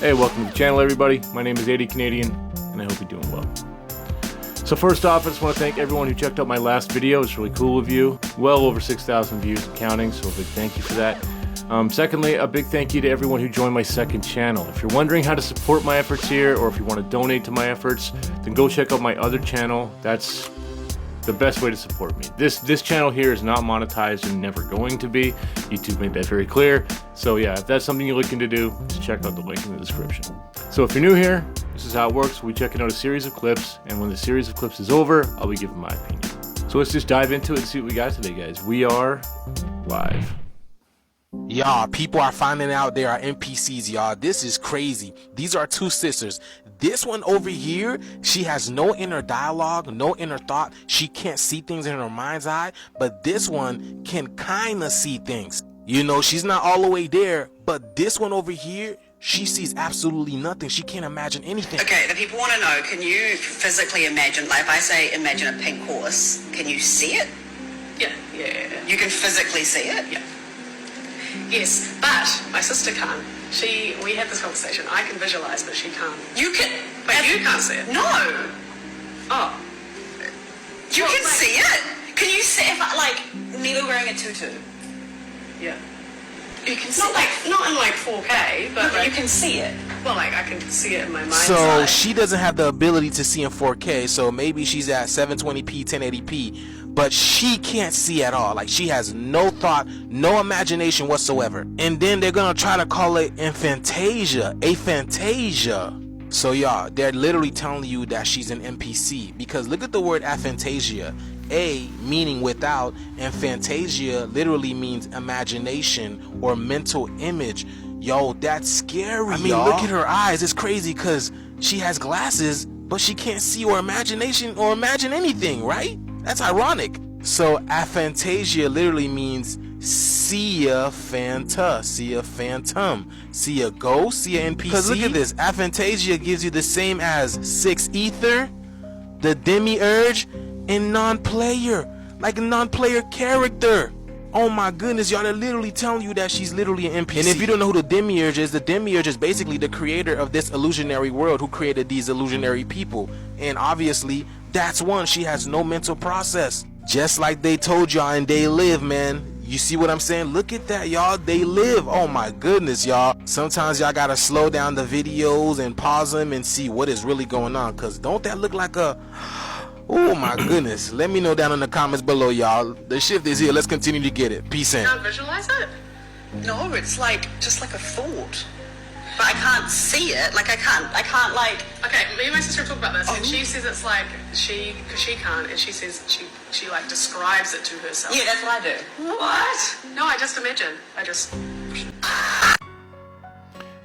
Hey, welcome to the channel, everybody. My name is 80 Canadian, and I hope you're doing well. So first off, I just want to thank everyone who checked out my last video. It's really cool of you. Well over 6,000 views and counting, so a big thank you for that. Secondly, a big thank you to everyone who joined my second channel. If you're wondering how to support my efforts here, or if you want to donate to my efforts, then go check out my other channel. That's the best way to support me. This channel here is not monetized and never going to be. YouTube made that very clear. So yeah, if that's something you're looking to do, just check out the link in the description. So if you're new here, this is how it works. We check out a series of clips, and when the series of clips is over, I'll be giving my opinion. So let's just dive into it and see what we got today, guys. We are live. Y'all, people are finding out there are NPCs, y'all. This is crazy. These are two sisters. This one over here, she has no inner dialogue, no inner thought. She can't see things in her mind's eye, but this one can kind of see things. You know, she's not all the way there, but this one over here, she sees absolutely nothing. She can't imagine anything. Okay, the people want to know, can you physically imagine, like if I say imagine a pink horse, can you see it? Yeah. You can physically see it? Yeah. Yes, but my sister can't. We had this conversation. I can visualize, but she can't. You can... But you can't see it. No! Oh. You Well, can like- see it? Can you see if I, like, Nilo wearing a tutu? Yeah. You can see Not it? not in like 4K, but But like, you can see it. well, like I can see it in my mind's So eye. she doesn't have the ability to see in 4K, so maybe she's at 720p, 1080p, but she can't see at all. Like, she has no thought, no imagination whatsoever. And then they're gonna try to call it Aphantasia, Aphantasia. So y'all, they're literally telling you that she's an NPC, because look at the word aphantasia. A meaning without, and fantasia literally means imagination or mental image. Yo, that's scary. I mean, y'all. look at her eyes. It's crazy because she has glasses, but she can't see or imagination or imagine anything, right? That's ironic. So aphantasia literally means see a phanta, see a phantom, see a ghost, see a NPC. Because look at this, aphantasia gives you the same as six ether, the demiurge, and non-player, like a non-player character. Oh my goodness, y'all, they're literally telling you that she's literally an NPC. And if you don't know who the demiurge is basically the creator of this illusionary world, who created these illusionary people. And obviously, that's one, she has no mental process. Just like they told y'all and They Live, man. You see what I'm saying? Look at that, y'all. They live. Oh my goodness, y'all. Sometimes y'all gotta slow down the videos and pause them and see what is really going on. Cause don't that look like a... Oh my goodness. Let me know down in the comments below, y'all. The shift is here. Let's continue to get it. Peace You in. can't visualize it. No, it's like, just like a thought. But I can't see it. Like, I can't like... Okay, me and my sister talk about this, and Oh. she says it's like because she can't, and she says she like describes it to herself. Yeah, that's what I do. What? No, I just imagine.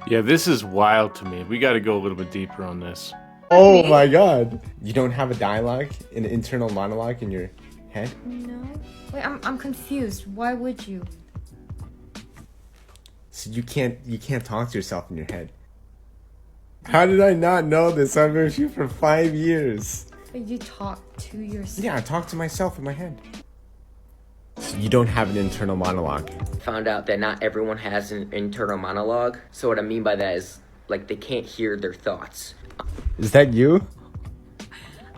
Yeah, this is wild to me. We got to go a little bit deeper on this. Oh my god. You don't have a dialogue, an internal monologue in your head? No. Wait, I'm confused. Why would you? So you can't talk to yourself in your head. How did I not know this? I've been with you for 5 years. But you talk to yourself. Yeah, I talk to myself in my head. So you don't have an internal monologue. Found out that not everyone has an internal monologue. So what I mean by that is, like, they can't hear their thoughts. Is that you?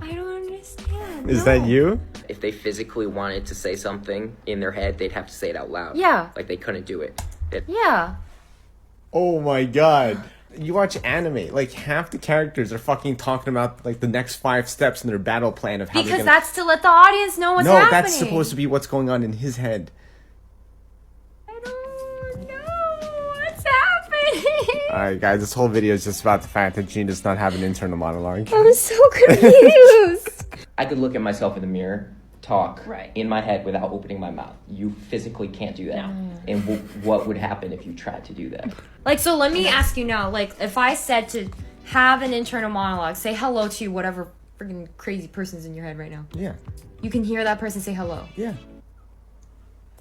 I don't understand. Is that you? If they physically wanted to say something in their head, they'd have to say it out loud. Yeah. Like, they couldn't do it. Yeah. Oh my god. You watch anime, like half the characters are fucking talking about like the next 5 steps in their battle plan of how Because they're gonna... that's to let the audience know what's No, happening. that's supposed to be what's going on in his head. I don't know what's happening. Alright guys, this whole video is just about the fact that Gene does not have an internal monologue. I'm so confused. I could look at myself in the mirror, talk Right. in my head without opening my mouth. You physically can't do that. And what would happen if you tried to do that? Like, so let me ask you now, like, if I said to have an internal monologue, say hello to whatever freaking crazy person's in your head right now. Yeah. You can hear that person say hello. Yeah.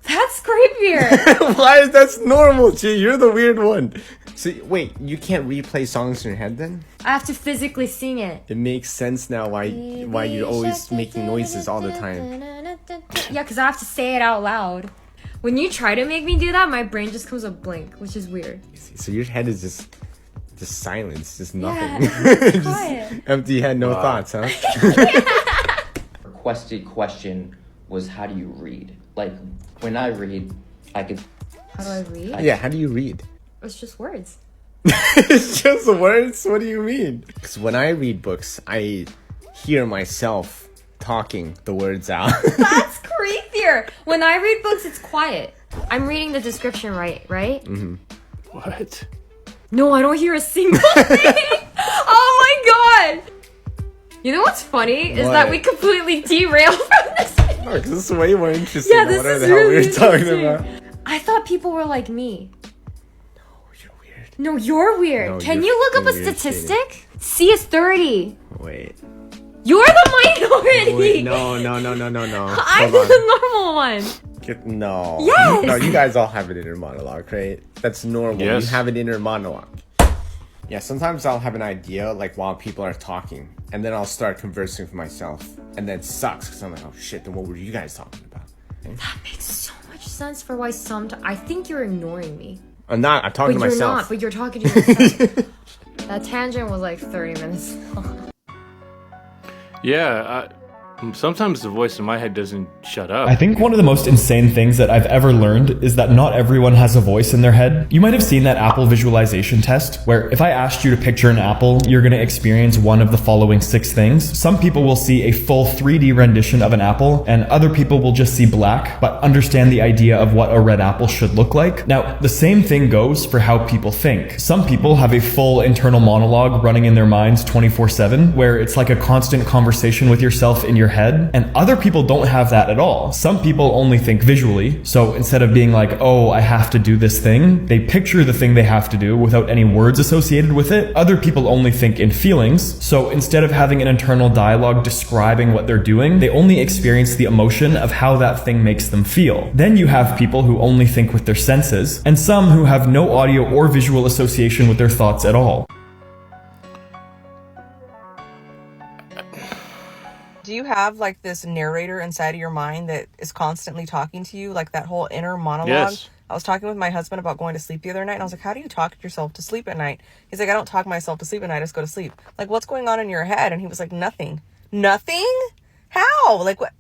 That's creepier. Why is that's normal, G? You're the weird one. So wait, you can't replay songs in your head then? I have to physically sing it. It makes sense now why you're always making noises all the time. Yeah, because I have to say it out loud. When you try to make me do that, my brain just comes up blank, which is weird. So your head is just Just silence, just nothing. Yeah, Just quiet. empty head, no thoughts, huh? Requested question was, how do you read? Like, when I read, I could... How do I read? Yeah, how do you read? It's just words. It's just words? What do you mean? Because when I read books, I hear myself talking the words out. That's creepier. When I read books, it's quiet. I'm reading the description right? Mm-hmm. What? No, I don't hear a single thing. Oh my god. You know what's funny is that What? we completely derailed from this video. No, 'cause this is way more interesting Yeah, than this whatever is the hell really we were talking interesting. about. I thought people were like me. You're weird. No, you're weird. No, Can you're you look up a fucking weird, statistic? C is 30. Wait. You're the minority. Wait, no. I'm Hold on. the normal one. No. Yes. No, you guys all have an inner monologue, right? That's normal. Yes. You have an inner monologue. Yeah, sometimes I'll have an idea, like, while people are talking, and then I'll start conversing with myself, and then it sucks, because I'm like, oh shit, then what were you guys talking about? That makes so much sense for why I think you're ignoring me. I'm talking to But you're myself. not, but you're talking to yourself. That tangent was like 30 minutes long. Yeah, sometimes the voice in my head doesn't shut up. I think one of the most insane things that I've ever learned is that not everyone has a voice in their head. You might have seen that Apple visualization test, where if I asked you to picture an apple, you're going to experience one of the following 6 things. Some people will see a full 3D rendition of an apple, and other people will just see black, but understand the idea of what a red apple should look like. Now, the same thing goes for how people think. Some people have a full internal monologue running in their minds 24/7, where it's like a constant conversation with yourself in your head, and other people don't have that at all. Some people only think visually, so instead of being like, oh, I have to do this thing, they picture the thing they have to do without any words associated with it. Other people only think in feelings, so instead of having an internal dialogue describing what they're doing, they only experience the emotion of how that thing makes them feel. Then you have people who only think with their senses, and some who have no audio or visual association with their thoughts at all. Do you have like this narrator inside of your mind that is constantly talking to you, like that whole inner monologue? Yes. I was talking with my husband about going to sleep the other night, and I was like, how do you talk yourself to sleep at night? He's like, I don't talk myself to sleep at night, I just go to sleep. Like, what's going on in your head? And he was like, nothing. Nothing? How? Like, what?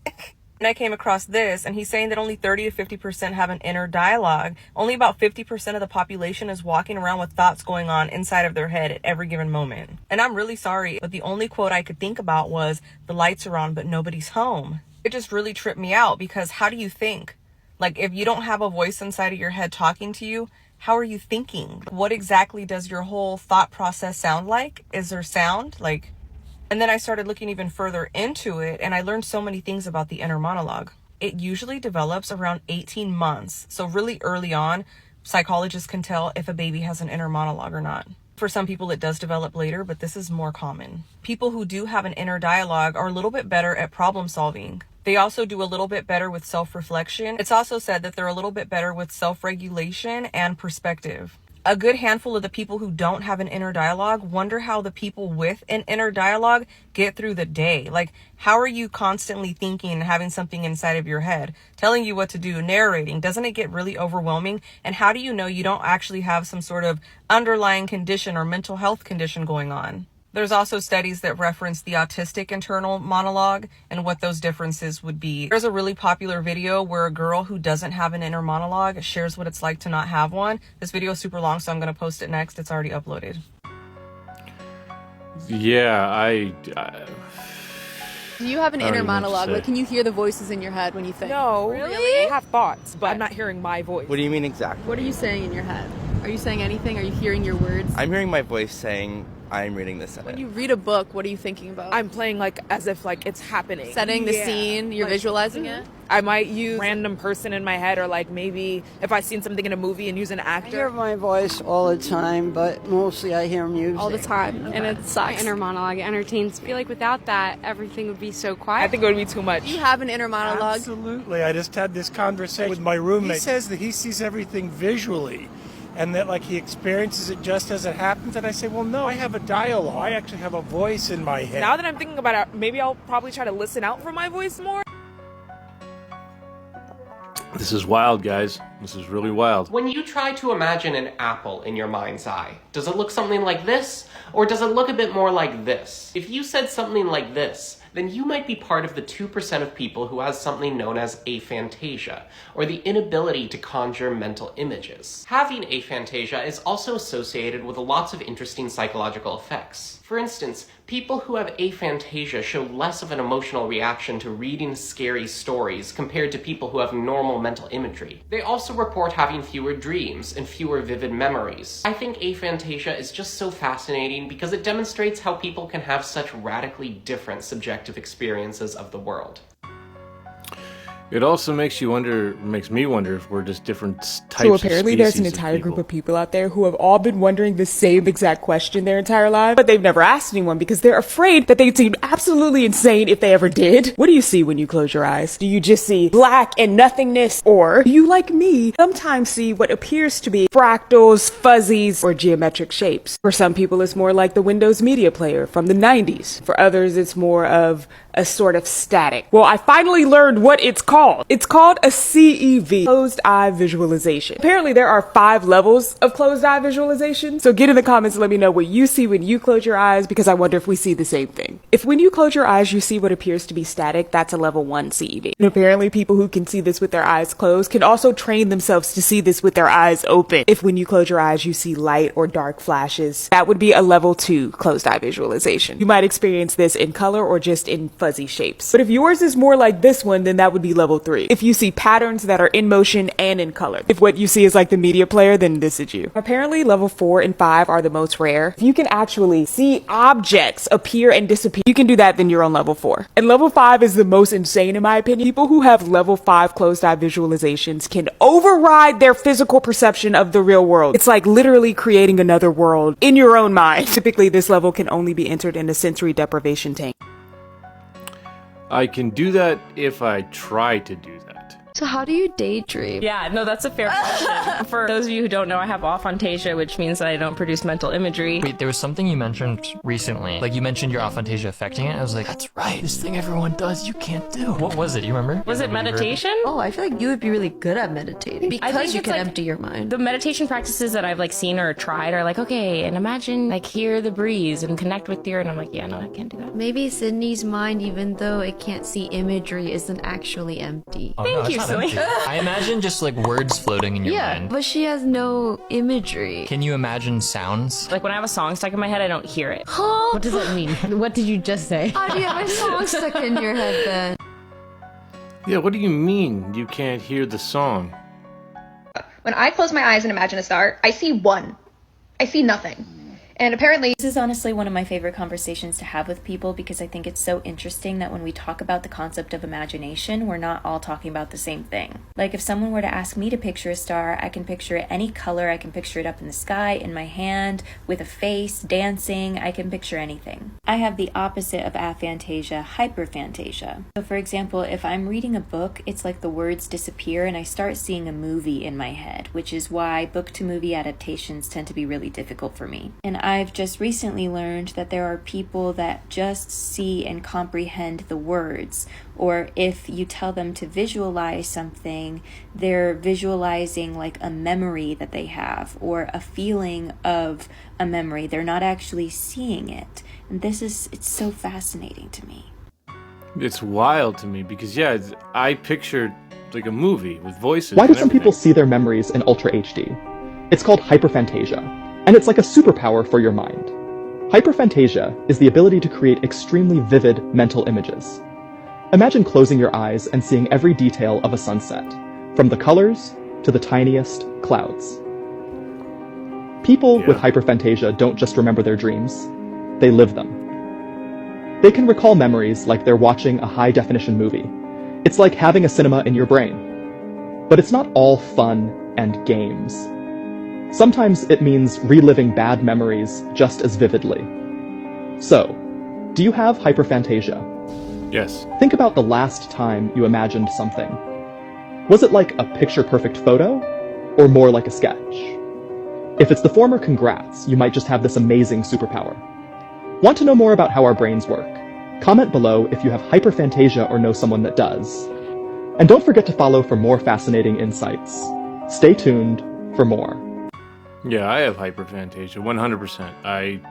And I came across this, and he's saying that only 30 to 50% have an inner dialogue. Only about 50% of the population is walking around with thoughts going on inside of their head at every given moment. And I'm really sorry, but the only quote I could think about was, the lights are on, but nobody's home. It just really tripped me out, because how do you think? Like, if you don't have a voice inside of your head talking to you, how are you thinking? What exactly does your whole thought process sound like? Is there sound? Like... And then I started looking even further into it, and I learned so many things about the inner monologue. It usually develops around 18 months. So really early on, psychologists can tell if a baby has an inner monologue or not. For some people, it does develop later, but this is more common. People who do have an inner dialogue are a little bit better at problem solving. They also do a little bit better with self-reflection. It's also said that they're a little bit better with self-regulation and perspective. A good handful of the people who don't have an inner dialogue wonder how the people with an inner dialogue get through the day. Like, how are you constantly thinking and having something inside of your head telling you what to do, narrating? Doesn't it get really overwhelming? And how do you know you don't actually have some sort of underlying condition or mental health condition going on? There's also studies that reference the autistic internal monologue and what those differences would be. There's a really popular video where a girl who doesn't have an inner monologue shares what it's like to not have one. This video is super long, so I'm going to post it next. It's already uploaded. Yeah, Do you have an I don't inner even know what to monologue? say. Like, can you hear the voices in your head when you think? No, Really? I have thoughts, but I'm not hearing my voice. What do you mean exactly? What are you saying in your head? Are you saying anything? Are you hearing your words? I'm hearing my voice saying I'm reading this in When it. you read a book, what are you thinking about? I'm playing like as if like it's happening. Setting the scene, you're visualizing it? I might use random person in my head, or like maybe if I've seen something in a movie and use an I hear actor. my voice all the time, but mostly I hear music. All the time, and it sucks. Inner monologue entertains. I feel like without that, everything would be so quiet. I think it would be too much. Do you have an inner monologue? Absolutely. I just had this conversation with my roommate. He says that he sees everything visually and that like he experiences it just as it happens. And I say, well, no, I have a dialogue. I actually have a voice in my head. Now that I'm thinking about it, maybe I'll probably try to listen out for my voice more. this is wild, guys. This is really wild. When you try to imagine an apple in your mind's eye, does it look something like this? Or does it look a bit more like this? If you said something like this, then you might be part of the 2% of people who has something known as aphantasia, or the inability to conjure mental images. Having aphantasia is also associated with lots of interesting psychological effects. For instance, people who have aphantasia show less of an emotional reaction to reading scary stories compared to people who have normal mental imagery. They also report having fewer dreams and fewer vivid memories. I think aphantasia is just so fascinating because it demonstrates how people can have such radically different subjective experiences of the world. It also makes me wonder if we're just different types So of apparently there's an entire group of people out there who have all been wondering the same exact question their entire life, but they've never asked anyone because they're afraid that they'd seem absolutely insane if they ever did. What do you see when you close your eyes? Do you just see black and nothingness? Or do you, like me, sometimes see what appears to be fractals, fuzzies, or geometric shapes? For some people, it's more like the Windows Media Player from the 90s. For others, it's more of a sort of static. Well, I finally learned what it's called. It's called a CEV, closed eye visualization. Apparently there are 5 levels of closed eye visualization. So get in the comments and let me know what you see when you close your eyes, because I wonder if we see the same thing. If when you close your eyes you see what appears to be static, that's a level 1 CEV. And apparently people who can see this with their eyes closed can also train themselves to see this with their eyes open. If when you close your eyes you see light or dark flashes, that would be a level 2 closed eye visualization. You might experience this in color or just in fuzzy shapes. But if yours is more like this one, then that would be level 3. If you see patterns that are in motion and in color. If what you see is like the media player, then this is you. Apparently level 4 and 5 are the most rare. If you can actually see objects appear and disappear, you can do that, then you're on level 4. And level 5 is the most insane in my opinion. People who have level 5 closed eye visualizations can override their physical perception of the real world. It's like literally creating another world in your own mind. Typically this level can only be entered in a sensory deprivation tank. I can do that if I try to do that. So how do you daydream? Yeah, no, that's a fair question. For those of you who don't know, I have aphantasia, which means that I don't produce mental imagery. Wait, there was something you mentioned recently. Like, you mentioned your aphantasia affecting it. I was like, that's right. This thing everyone does, you can't do. What was it? You remember? Was it meditation? Oh, I feel like you would be really good at meditating because you can empty your mind. The meditation practices that I've seen or tried are like, okay, and imagine hear the breeze and connect with your, and I'm like, yeah, no, I can't do that. Maybe Sydney's mind, even though it can't see imagery, isn't actually empty. Oh, Thank you, Silly. I imagine just words floating in your mind. But she has no imagery. Can you imagine sounds? When I have a song stuck in my head, I don't hear it. What does that mean? What did you just say? How do you have a song stuck in your head then? Yeah, what do you mean you can't hear the song? When I close my eyes and imagine a star, I see one. I see nothing. And apparently, this is honestly one of my favorite conversations to have with people, because I think it's so interesting that when we talk about the concept of imagination, we're not all talking about the same thing. Like if someone were to ask me to picture a star, I can picture it any color. I can picture it up in the sky, in my hand, with a face, dancing. I can picture anything. I have the opposite of aphantasia, hyperphantasia. So for example, if I'm reading a book, it's like the words disappear and I start seeing a movie in my head, which is why book to movie adaptations tend to be really difficult for me. And I've just recently learned that there are people that just see and comprehend the words, or if you tell them to visualize something, they're visualizing a memory that they have or a feeling of a memory. They're not actually seeing it. And it's so fascinating to me. It's wild to me because, I pictured a movie with voices. Why do some people see their memories in Ultra HD? It's called hyperphantasia. And it's like a superpower for your mind. Hyperphantasia is the ability to create extremely vivid mental images. Imagine closing your eyes and seeing every detail of a sunset, from the colors to the tiniest clouds. People with hyperphantasia don't just remember their dreams, they live them. They can recall memories like they're watching a high-definition movie. It's like having a cinema in your brain. But it's not all fun and games. Sometimes it means reliving bad memories just as vividly. So, do you have hyperphantasia? Yes. Think about the last time you imagined something. Was it like a picture-perfect photo, or more like a sketch? If it's the former, congrats, you might just have this amazing superpower. Want to know more about how our brains work? Comment below if you have hyperphantasia or know someone that does. And don't forget to follow for more fascinating insights. Stay tuned for more. Yeah, I have hyperphantasia, 100%.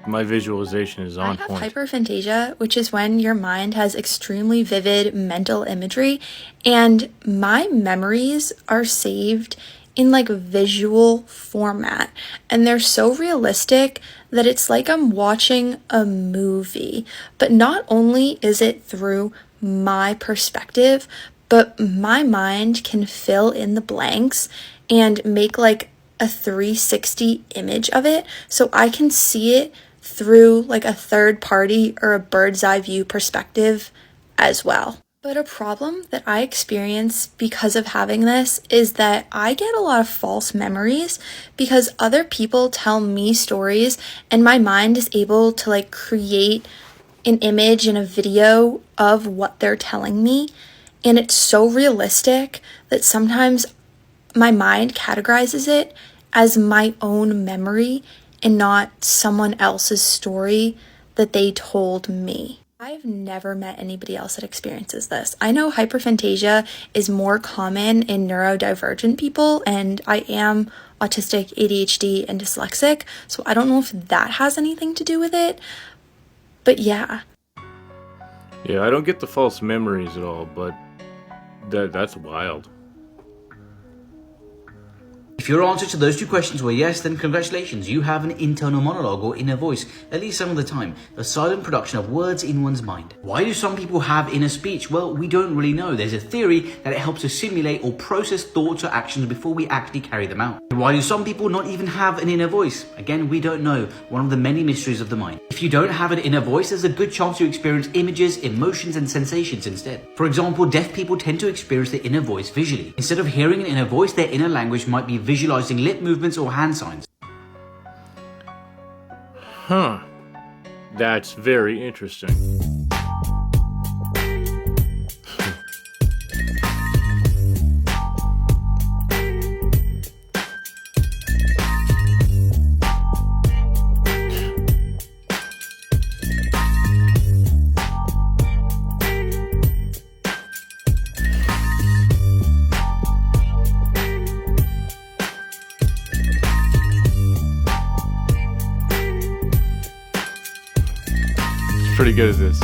My visualization is on point. I have hyperphantasia, which is when your mind has extremely vivid mental imagery, and my memories are saved in like visual format, and they're so realistic that it's like I'm watching a movie. But not only is it through my perspective, but my mind can fill in the blanks and make like a 360 image of it, so I can see it through like a third party or a bird's eye view perspective as well. But a problem that I experience because of having this is that I get a lot of false memories because other people tell me stories and my mind is able to like create an image and a video of what they're telling me, and it's so realistic that sometimes my mind categorizes it as my own memory and not someone else's story that they told me. I've never met anybody else that experiences this. I know hyperphantasia is more common in neurodivergent people, and I am autistic, ADHD, and dyslexic, so I don't know if that has anything to do with it, but yeah. Yeah, I don't get the false memories at all, but that's wild. If your answer to those two questions were yes, then congratulations, you have an internal monologue or inner voice, at least some of the time, the silent production of words in one's mind. Why do some people have inner speech? Well, we don't really know. There's a theory that it helps us simulate or process thoughts or actions before we actually carry them out. And why do some people not even have an inner voice? Again, we don't know. One of the many mysteries of the mind. If you don't have an inner voice, there's a good chance you experience images, emotions, and sensations instead. For example, deaf people tend to experience their inner voice visually. Instead of hearing an inner voice, their inner language might be visualizing lip movements or hand signs. Huh. That's very interesting. Pretty good at this.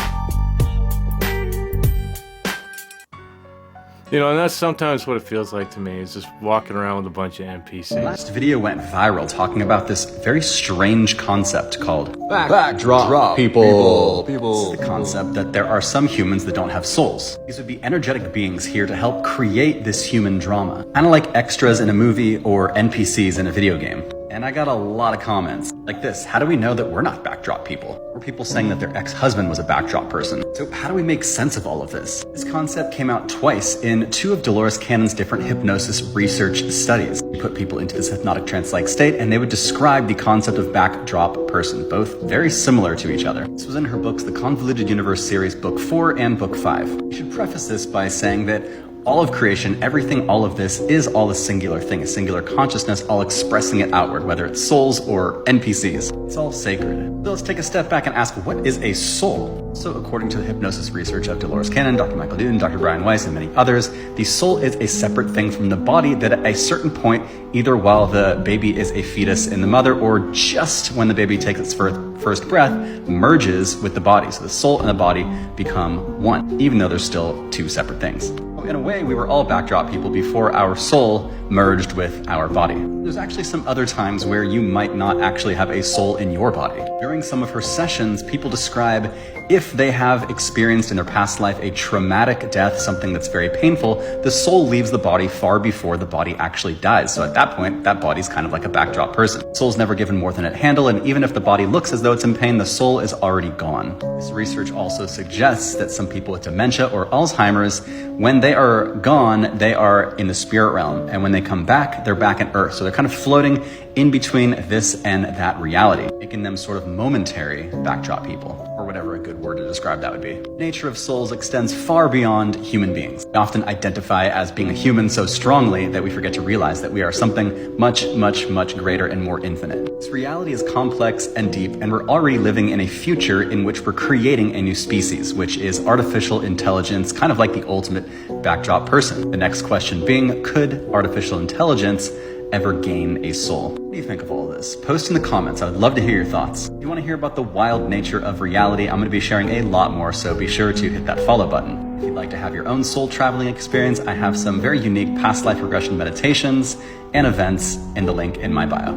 You know, and that's sometimes what it feels like to me, is just walking around with a bunch of NPCs. Last video went viral talking about this very strange concept called backdrop people. This is the concept that there are some humans that don't have souls. These would be energetic beings here to help create this human drama. Kind of like extras in a movie or NPCs in a video game. And I got a lot of comments like this. How do we know that we're not backdrop people? Or people saying that their ex-husband was a backdrop person. So how do we make sense of all of this? This concept came out twice in 2 of Dolores Cannon's different hypnosis research studies. She put people into this hypnotic trance-like state, and they would describe the concept of backdrop person, both very similar to each other. This was in her books, the Convoluted Universe series, book 4 and book 5. I should preface this by saying that all of creation, everything, all of this is all a singular thing, a singular consciousness, all expressing it outward, whether it's souls or NPCs. It's all sacred. So let's take a step back and ask, what is a soul? So according to the hypnosis research of Dolores Cannon, Dr. Michael Newton, Dr. Brian Weiss, and many others, the soul is a separate thing from the body that at a certain point, either while the baby is a fetus in the mother or just when the baby takes its first breath, merges with the body. So the soul and the body become one, even though they're still 2 separate things. In a way, we were all backdrop people before our soul merged with our body. There's actually some other times where you might not actually have a soul in your body. During some of her sessions, people describe if they have experienced in their past life a traumatic death, something that's very painful, the soul leaves the body far before the body actually dies. So at that point, that body's kind of like a backdrop person. Soul's never given more than it handle, and even if the body looks as though it's in pain, the soul is already gone. This research also suggests that some people with dementia or Alzheimer's, when they are gone, they are in the spirit realm, and when they come back, they're back on Earth. So they're kind of floating in between this and that reality. making them sort of momentary backdrop people, or whatever a good word to describe that would be. The nature of souls extends far beyond human beings. We often identify as being a human so strongly that we forget to realize that we are something much, much, much greater and more infinite. This reality is complex and deep, and we're already living in a future in which we're creating a new species, which is artificial intelligence, kind of like the ultimate backdrop person. The next question being, could artificial intelligence ever gain a soul? What do you think of all of this? Post in the comments. I would love to hear your thoughts. If you want to hear about the wild nature of reality, I'm going to be sharing a lot more, so be sure to hit that follow button. If you'd like to have your own soul traveling experience, I have some very unique past life regression meditations and events in the link in my bio.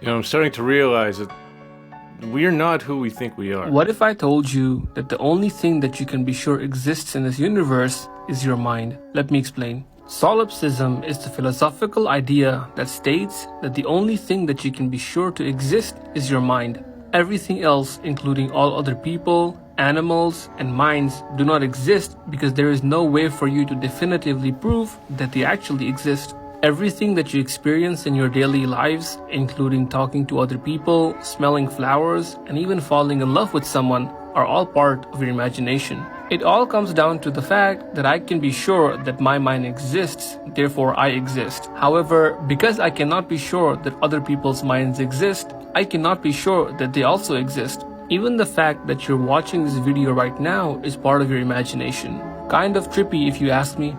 You know, I'm starting to realize that we're not who we think we are. What if I told you that the only thing that you can be sure exists in this universe is your mind? Let me explain. Solipsism is the philosophical idea that states that the only thing that you can be sure to exist is your mind. Everything else, including all other people, animals, and minds, do not exist because there is no way for you to definitively prove that they actually exist. Everything that you experience in your daily lives, including talking to other people, smelling flowers, and even falling in love with someone, are all part of your imagination. It all comes down to the fact that I can be sure that my mind exists, therefore I exist. However, because I cannot be sure that other people's minds exist, I cannot be sure that they also exist. Even the fact that you're watching this video right now is part of your imagination. Kind of trippy if you ask me.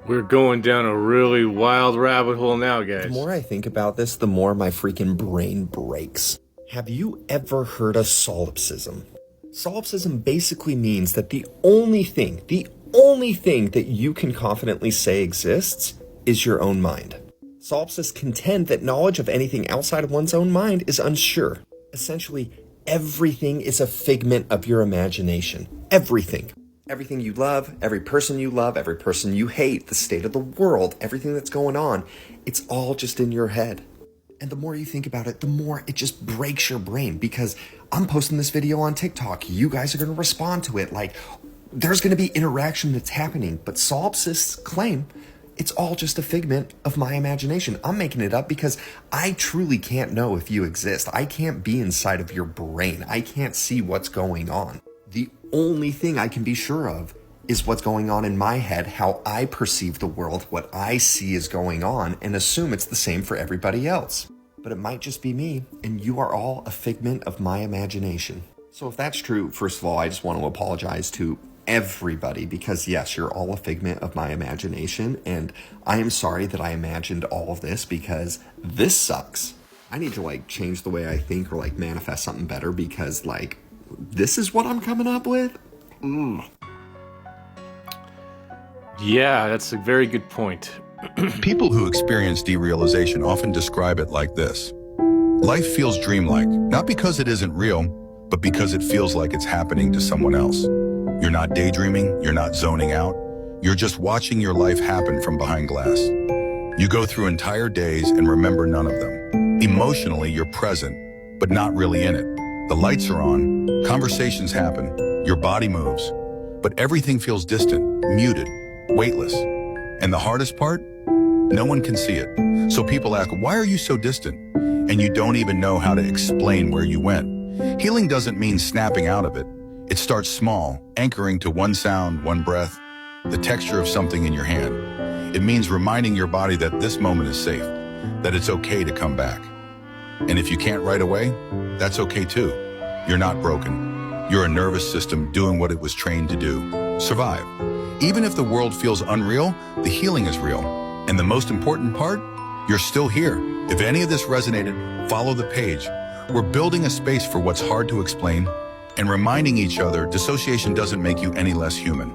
We're going down a really wild rabbit hole now, guys. The more I think about this, the more my freaking brain breaks. Have you ever heard of solipsism? Solipsism basically means that the only thing that you can confidently say exists is your own mind. Solipsists contend that knowledge of anything outside of one's own mind is unsure. Essentially, everything is a figment of your imagination. Everything. Everything you love, every person you hate, the state of the world, everything that's going on, it's all just in your head. And the more you think about it, the more it just breaks your brain, because I'm posting this video on TikTok. You guys are going to respond to it. Like, there's going to be interaction that's happening. But solipsists claim it's all just a figment of my imagination. I'm making it up because I truly can't know if you exist. I can't be inside of your brain. I can't see what's going on. The only thing I can be sure of is what's going on in my head, how I perceive the world, what I see is going on, and assume it's the same for everybody else. But it might just be me, and you are all a figment of my imagination. So if that's true, first of all, I just want to apologize to everybody, because yes, you're all a figment of my imagination, and I am sorry that I imagined all of this, because this sucks. I need to change the way I think, or manifest something better, because this is what I'm coming up with? Yeah, that's a very good point. People who experience derealization often describe it like this. Life feels dreamlike, not because it isn't real, but because it feels like it's happening to someone else. You're not daydreaming, you're not zoning out, you're just watching your life happen from behind glass. You go through entire days and remember none of them. Emotionally, you're present, but not really in it. The lights are on, conversations happen, your body moves, but everything feels distant, muted, weightless. And the hardest part? No one can see it. So people ask, why are you so distant? And you don't even know how to explain where you went. Healing doesn't mean snapping out of it. It starts small, anchoring to one sound, one breath, the texture of something in your hand. It means reminding your body that this moment is safe, that it's okay to come back. And if you can't right away, that's okay too. You're not broken. You're a nervous system doing what it was trained to do. Survive. Even if the world feels unreal, the healing is real. And the most important part, you're still here. If any of this resonated, follow the page. We're building a space for what's hard to explain and reminding each other dissociation doesn't make you any less human.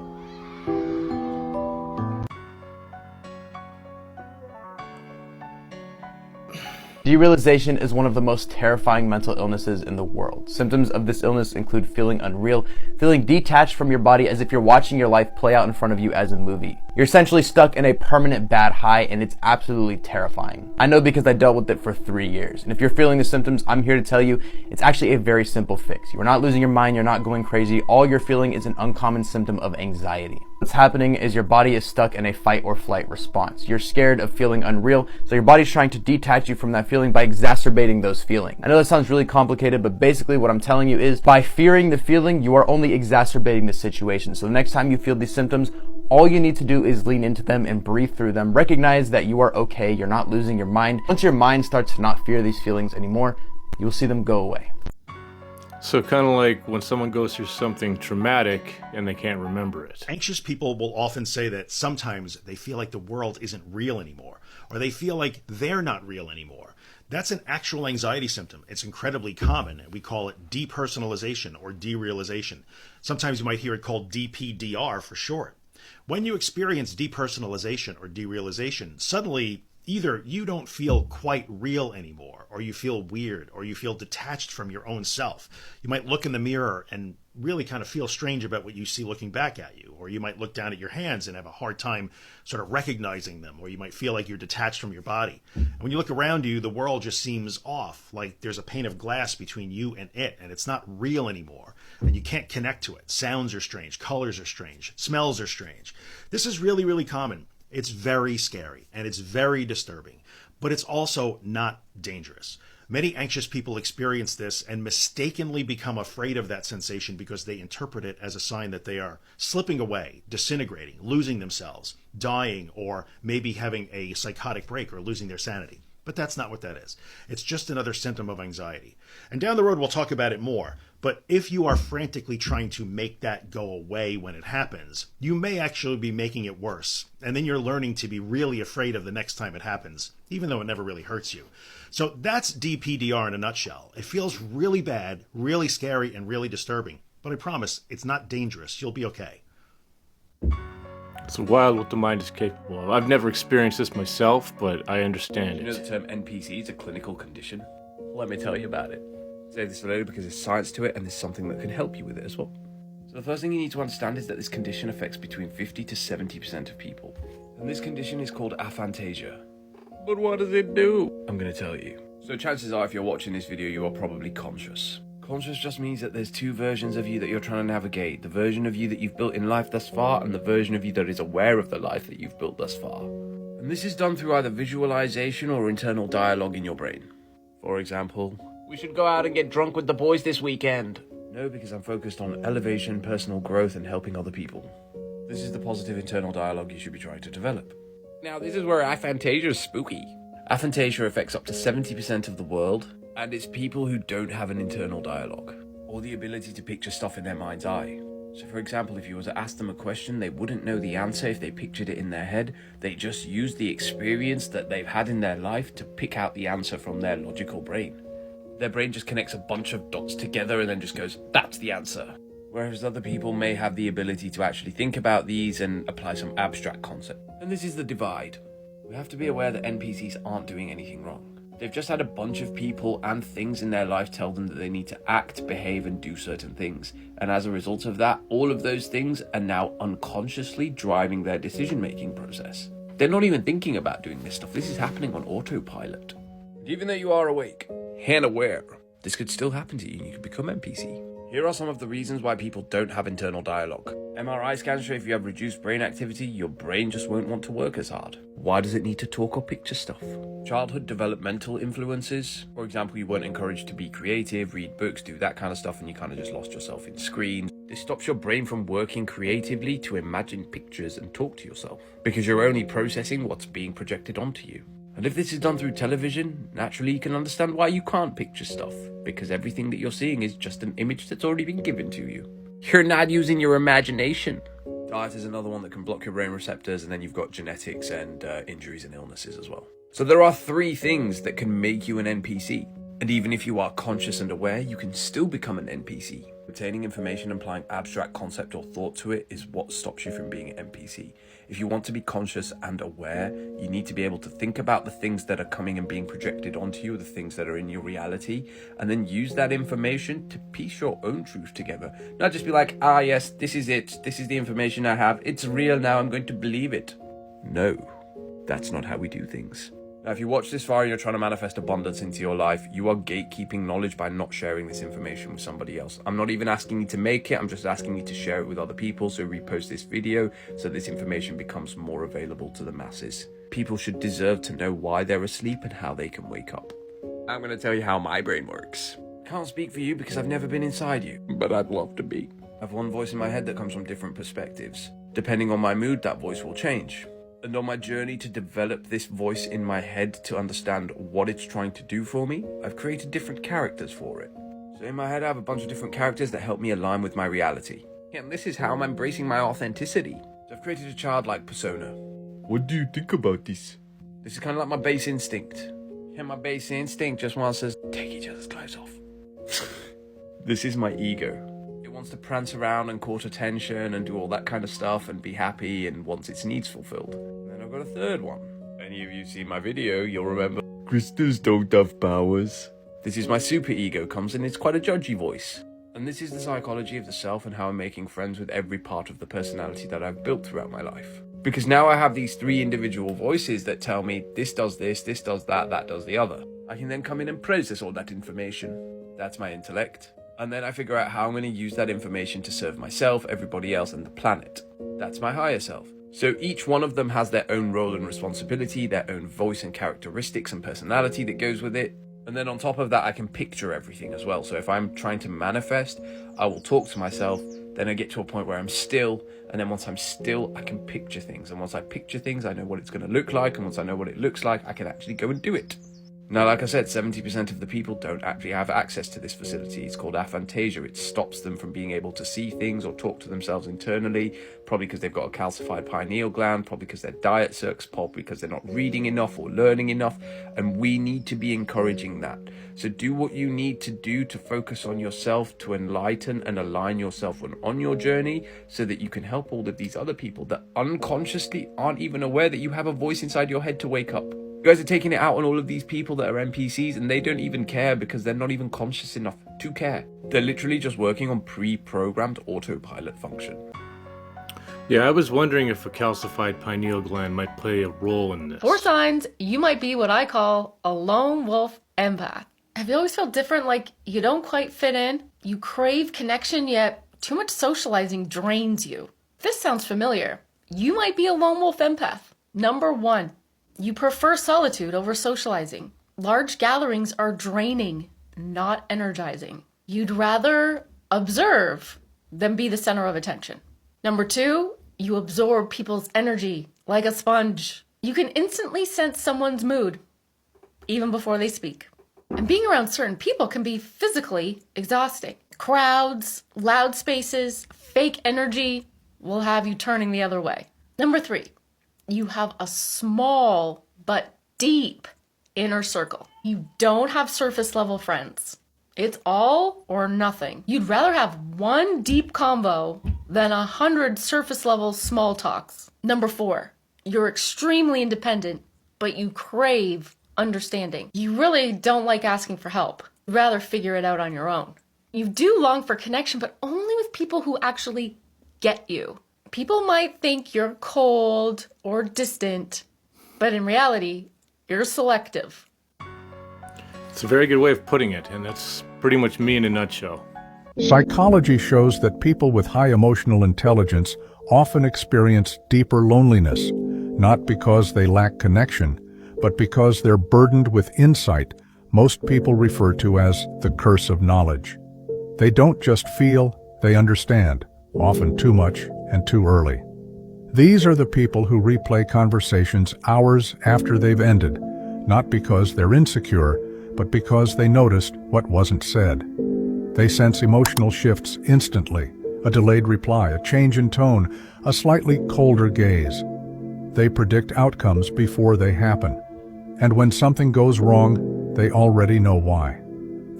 Derealization is one of the most terrifying mental illnesses in the world. Symptoms of this illness include feeling unreal, feeling detached from your body as if you're watching your life play out in front of you as a movie. You're essentially stuck in a permanent bad high, and it's absolutely terrifying. I know because I dealt with it for 3 years. And if you're feeling the symptoms, I'm here to tell you it's actually a very simple fix. You are not losing your mind, you're not going crazy. All you're feeling is an uncommon symptom of anxiety. What's happening is your body is stuck in a fight or flight response. You're scared of feeling unreal, so your body's trying to detach you from that feeling by exacerbating those feelings. I know that sounds really complicated, but basically what I'm telling you is by fearing the feeling, you are only exacerbating the situation. So the next time you feel these symptoms, all you need to do is lean into them and breathe through them. Recognize that you are okay, you're not losing your mind. Once your mind starts to not fear these feelings anymore, you'll see them go away. So kind of like when someone goes through something traumatic and they can't remember it. Anxious people will often say that sometimes they feel like the world isn't real anymore, or they feel like they're not real anymore. That's an actual anxiety symptom. It's incredibly common, and we call it depersonalization or derealization. Sometimes you might hear it called DPDR for short. When you experience depersonalization or derealization, suddenly either you don't feel quite real anymore, or you feel weird, or you feel detached from your own self. You might look in the mirror and really kind of feel strange about what you see looking back at you, or you might look down at your hands and have a hard time sort of recognizing them, or you might feel like you're detached from your body. And when you look around you, the world just seems off, like there's a pane of glass between you and it, and it's not real anymore, and you can't connect to it. Sounds are strange, colors are strange, smells are strange. This is really, really common. It's very scary and it's very disturbing, but it's also not dangerous. Many anxious people experience this and mistakenly become afraid of that sensation because they interpret it as a sign that they are slipping away, disintegrating, losing themselves, dying, or maybe having a psychotic break or losing their sanity. But that's not what that is. It's just another symptom of anxiety. And down the road, we'll talk about it more. But if you are frantically trying to make that go away when it happens, you may actually be making it worse. And then you're learning to be really afraid of the next time it happens, even though it never really hurts you. So that's DPDR in a nutshell. It feels really bad, really scary, and really disturbing. But I promise, it's not dangerous. You'll be okay. It's wild what the mind is capable of. I've never experienced this myself, but I understand You know it. the term NPC is a clinical condition? Let me tell you about it. I say this later because there's science to it and there's something that can help you with it as well. So the first thing you need to understand is that this condition affects between 50 to 70% of people. And this condition is called aphantasia. But what does it do? I'm going to tell you. So chances are if you're watching this video, you are probably conscious. Conscious just means that there's two versions of you that you're trying to navigate. The version of you that you've built in life thus far and the version of you that is aware of the life that you've built thus far. And this is done through either visualization or internal dialogue in your brain. For example, we should go out and get drunk with the boys this weekend. No, because I'm focused on elevation, personal growth, and helping other people. This is the positive internal dialogue you should be trying to develop. Now, this is where aphantasia is spooky. Aphantasia affects up to 70% of the world, and it's people who don't have an internal dialogue, or the ability to picture stuff in their mind's eye. So for example, if you were to ask them a question, they wouldn't know the answer if they pictured it in their head. They just use the experience that they've had in their life to pick out the answer from their logical brain. Their brain just connects a bunch of dots together and then just goes, that's the answer. Whereas other people may have the ability to actually think about these and apply some abstract concept. And this is the divide. We have to be aware that NPCs aren't doing anything wrong. They've just had a bunch of people and things in their life tell them that they need to act, behave, and do certain things. And as a result of that, all of those things are now unconsciously driving their decision-making process. They're not even thinking about doing this stuff. This is happening on autopilot. And even though you are awake and aware, this could still happen to you and you could become NPC. Here are some of the reasons why people don't have internal dialogue. MRI scans show if you have reduced brain activity, your brain just won't want to work as hard. Why does it need to talk or picture stuff? Childhood developmental influences. For example, you weren't encouraged to be creative, read books, do that kind of stuff, and you kind of just lost yourself in screens. This stops your brain from working creatively to imagine pictures and talk to yourself, because you're only processing what's being projected onto you. And if this is done through television, naturally you can understand why you can't picture stuff, because everything that you're seeing is just an image that's already been given to you. You're not using your imagination. Diet is another one that can block your brain receptors, and then you've got genetics and injuries and illnesses as well. So there are 3 things that can make you an NPC. And even if you are conscious and aware, you can still become an NPC. Retaining information and applying abstract concept or thought to it is what stops you from being an NPC. If you want to be conscious and aware, you need to be able to think about the things that are coming and being projected onto you, the things that are in your reality, and then use that information to piece your own truth together. Not just be like, yes, this is it, this is the information I have, it's real now, I'm going to believe it. No, that's not how we do things. Now, if you watch this far and you're trying to manifest abundance into your life, you are gatekeeping knowledge by not sharing this information with somebody else. I'm not even asking you to make it, I'm just asking you to share it with other people, so repost this video so this information becomes more available to the masses. People should deserve to know why they're asleep and how they can wake up. I'm going to tell you how my brain works. Can't speak for you because I've never been inside you, but I'd love to be. I have one voice in my head that comes from different perspectives. Depending on my mood, that voice will change. And on my journey to develop this voice in my head to understand what it's trying to do for me, I've created different characters for it. So in my head I have a bunch of different characters that help me align with my reality. And this is how I'm embracing my authenticity. So I've created a childlike persona. What do you think about this? This is kind of like my base instinct. And my base instinct just wants us to take each other's clothes off. This is my ego. Wants to prance around and court attention and do all that kind of stuff and be happy and wants its needs fulfilled. And then I've got a third one. Any of you seen my video, you'll remember crystals don't have powers. This is my super ego, comes in, it's quite a judgy voice. And this is the psychology of the self and how I'm making friends with every part of the personality that I've built throughout my life. Because now I have these three individual voices that tell me this does this does that does the other. I can then come in and process all that information. That's my intellect. And then I figure out how I'm going to use that information to serve myself, everybody else, and the planet. That's my higher self. So each one of them has their own role and responsibility, their own voice and characteristics and personality that goes with it. And then on top of that, I can picture everything as well. So if I'm trying to manifest, I will talk to myself, then I get to a point where I'm still, and then once I'm still, I can picture things. And once I picture things, I know what it's going to look like, and once I know what it looks like, I can actually go and do it. Now, like I said, 70% of the people don't actually have access to this facility. It's called aphantasia. It stops them from being able to see things or talk to themselves internally, probably because they've got a calcified pineal gland, probably because their diet sucks, probably because they're not reading enough or learning enough, and we need to be encouraging that. So do what you need to do to focus on yourself, to enlighten and align yourself on your journey, so that you can help all of these other people that unconsciously aren't even aware that you have a voice inside your head to wake up. You guys are taking it out on all of these people that are NPCs and they don't even care because they're not even conscious enough to care. They're literally just working on pre-programmed autopilot function. Yeah, I was wondering if a calcified pineal gland might play a role in this. 4 signs you might be what I call a lone wolf empath. Have you always felt different, like you don't quite fit in? You crave connection, yet too much socializing drains you. If this sounds familiar, you might be a lone wolf empath. Number 1. You prefer solitude over socializing. Large gatherings are draining, not energizing. You'd rather observe than be the center of attention. Number 2, you absorb people's energy like a sponge. You can instantly sense someone's mood, even before they speak. And being around certain people can be physically exhausting. Crowds, loud spaces, fake energy will have you turning the other way. Number 3, you have a small but deep inner circle. You don't have surface level friends. It's all or nothing. You'd rather have one deep convo than 100 surface level small talks. Number 4, you're extremely independent, but you crave understanding. You really don't like asking for help. You'd rather figure it out on your own. You do long for connection, but only with people who actually get you. People might think you're cold or distant, but in reality, you're selective. It's a very good way of putting it, and that's pretty much me in a nutshell. Psychology shows that people with high emotional intelligence often experience deeper loneliness, not because they lack connection, but because they're burdened with insight most people refer to as the curse of knowledge. They don't just feel, they understand, often too much and too early. These are the people who replay conversations hours after they've ended, not because they're insecure, but because they noticed what wasn't said. They sense emotional shifts instantly, a delayed reply, a change in tone, a slightly colder gaze. They predict outcomes before they happen. And when something goes wrong, they already know why.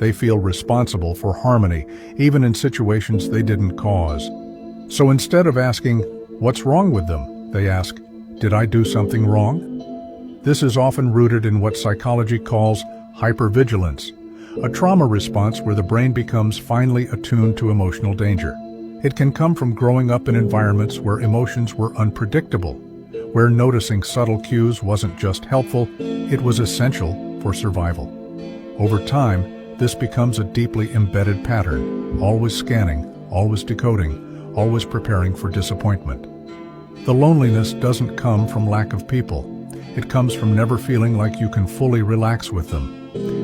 They feel responsible for harmony, even in situations they didn't cause. So instead of asking, "What's wrong with them?" they ask, "Did I do something wrong?" This is often rooted in what psychology calls hypervigilance, a trauma response where the brain becomes finely attuned to emotional danger. It can come from growing up in environments where emotions were unpredictable, where noticing subtle cues wasn't just helpful, it was essential for survival. Over time, this becomes a deeply embedded pattern, always scanning, always decoding, always preparing for disappointment. The loneliness doesn't come from lack of people. It comes from never feeling like you can fully relax with them.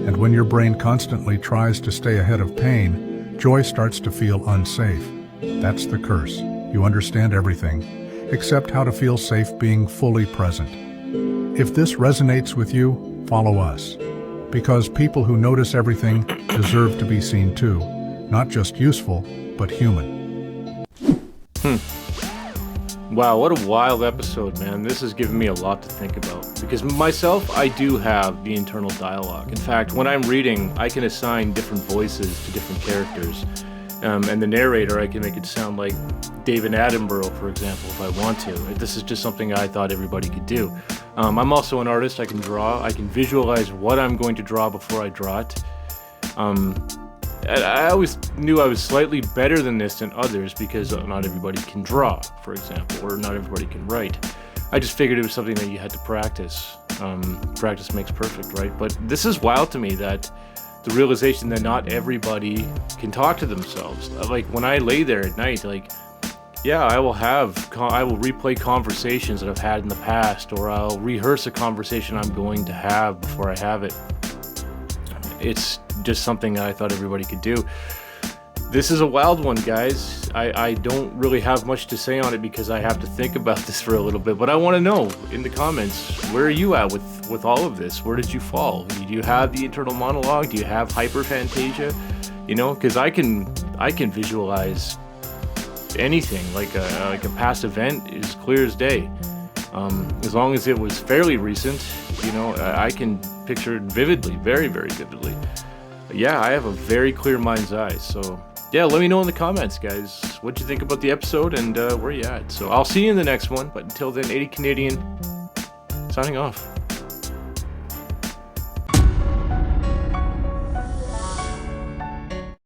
And when your brain constantly tries to stay ahead of pain, joy starts to feel unsafe. That's the curse. You understand everything, except how to feel safe being fully present. If this resonates with you, follow us. Because people who notice everything deserve to be seen too. Not just useful, but human. Wow, what a wild episode, man. This has given me a lot to think about. Because myself, I do have the internal dialogue. In fact, when I'm reading, I can assign different voices to different characters. And the narrator, I can make it sound like David Attenborough, for example, if I want to. This is just something I thought everybody could do. I'm also an artist. I can draw. I can visualize what I'm going to draw before I draw it. I always knew I was slightly better than this than others because not everybody can draw, for example, or not everybody can write. I just figured it was something that you had to practice. Practice makes perfect, right? But this is wild to me, that the realization that not everybody can talk to themselves. Like when I lay there at night, like, yeah, I will replay conversations that I've had in the past, or I'll rehearse a conversation I'm going to have before I have it. It's just something that I thought everybody could do. This is a wild one, guys. I don't really have much to say on it because I have to think about this for a little bit, but I want to know in the comments, where are you at with all of this? Where did you fall? Do you have the internal monologue? Do you have hyperphantasia? You know, because I can visualize anything, like a past event is clear as day. As long as it was fairly recent, you know, I can picture it vividly, very, very vividly. But yeah, I have a very clear mind's eye. So yeah, let me know in the comments, guys, what you think about the episode and where you at. So I'll see you in the next one. But until then, 80 Canadian, signing off.